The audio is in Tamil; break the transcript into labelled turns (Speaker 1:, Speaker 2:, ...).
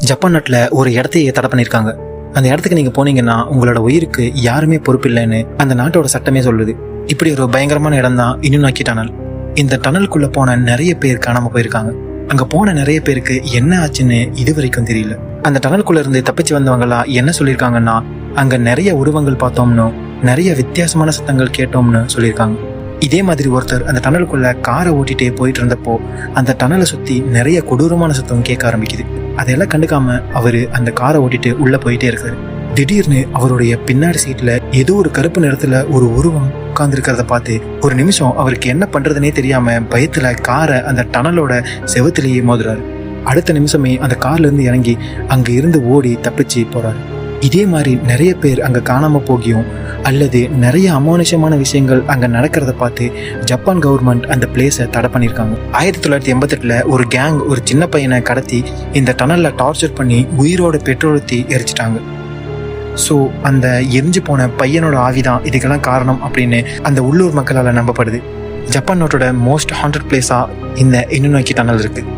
Speaker 1: ஜப்பான் நாட்டில் ஒரு இடத்தையே தடை பண்ணியிருக்காங்க. அந்த இடத்துக்கு நீங்கள் போனீங்கன்னா உங்களோட உயிருக்கு யாருமே பொறுப்பில்லைன்னு அந்த நாட்டோட சட்டமே சொல்லுது. இப்படி ஒரு பயங்கரமான இடம் தான் இனுனாக்கி டனல். இந்த டனலுக்குள்ளே போன நிறைய பேர் காணாமல் போயிருக்காங்க. அங்கே போன நிறைய பேருக்கு என்ன ஆச்சுன்னு இது வரைக்கும் தெரியல. அந்த டனலுக்குள்ள இருந்து தப்பிச்சு வந்தவங்களா என்ன சொல்லியிருக்காங்கன்னா, அங்கே நிறைய உருவங்கள் பார்த்தோம்னு, நிறைய வித்தியாசமான சத்தங்கள் கேட்டோம்னு சொல்லியிருக்காங்க. இதே மாதிரி ஒருத்தர் அந்த டனலுக்குள்ள காரை ஓட்டிகிட்டே போயிட்டு இருந்தப்போ அந்த டனலை சுற்றி நிறைய கொடூரமான சத்தம் கேட்க ஆரம்பிக்குது. அதையெல்லாம் கண்டுக்காம அவர் அந்த காரை ஓட்டிட்டு உள்ளே போயிட்டே இருக்காரு. திடீர்னு அவருடைய பின்னாடி சீட்ல ஏதோ ஒரு கருப்பு நிறத்துல ஒரு உருவம் உட்கார்ந்துருக்கிறத பார்த்து ஒரு நிமிஷம் அவருக்கு என்ன பண்றதுனே தெரியாம பயத்துல காரை அந்த டனலோட செவத்திலேயே மோதுறாரு. அடுத்த நிமிஷமே அந்த கார்ல இருந்து இறங்கி அங்க இருந்து ஓடி தப்பிச்சு போறாரு. இதே மாதிரி நிறைய பேர் அங்க காணாம போகியும் அல்லது நிறைய அமானுஷமான விஷயங்கள் அங்க நடக்கிறத பார்த்து ஜப்பான் கவர்மெண்ட் அந்த பிளேஸை தடை பண்ணியிருக்காங்க. 1988 ஒரு கேங் ஒரு சின்ன பையனை கடத்தி இந்த டனல்ல டார்ச்சர் பண்ணி உயிரோட பெட்ரோல் ஊற்றி எரிச்சிட்டாங்க. ஸோ அந்த எரிஞ்சு போன பையனோட ஆவிதான் இதுக்கெல்லாம் காரணம் அப்படின்னு அந்த உள்ளூர் மக்களால் நம்பப்படுது. ஜப்பான் நாட்டோட மோஸ்ட் ஹாண்டட் பிளேஸாக இந்த இனுனாக்கி டனல் இருக்குது.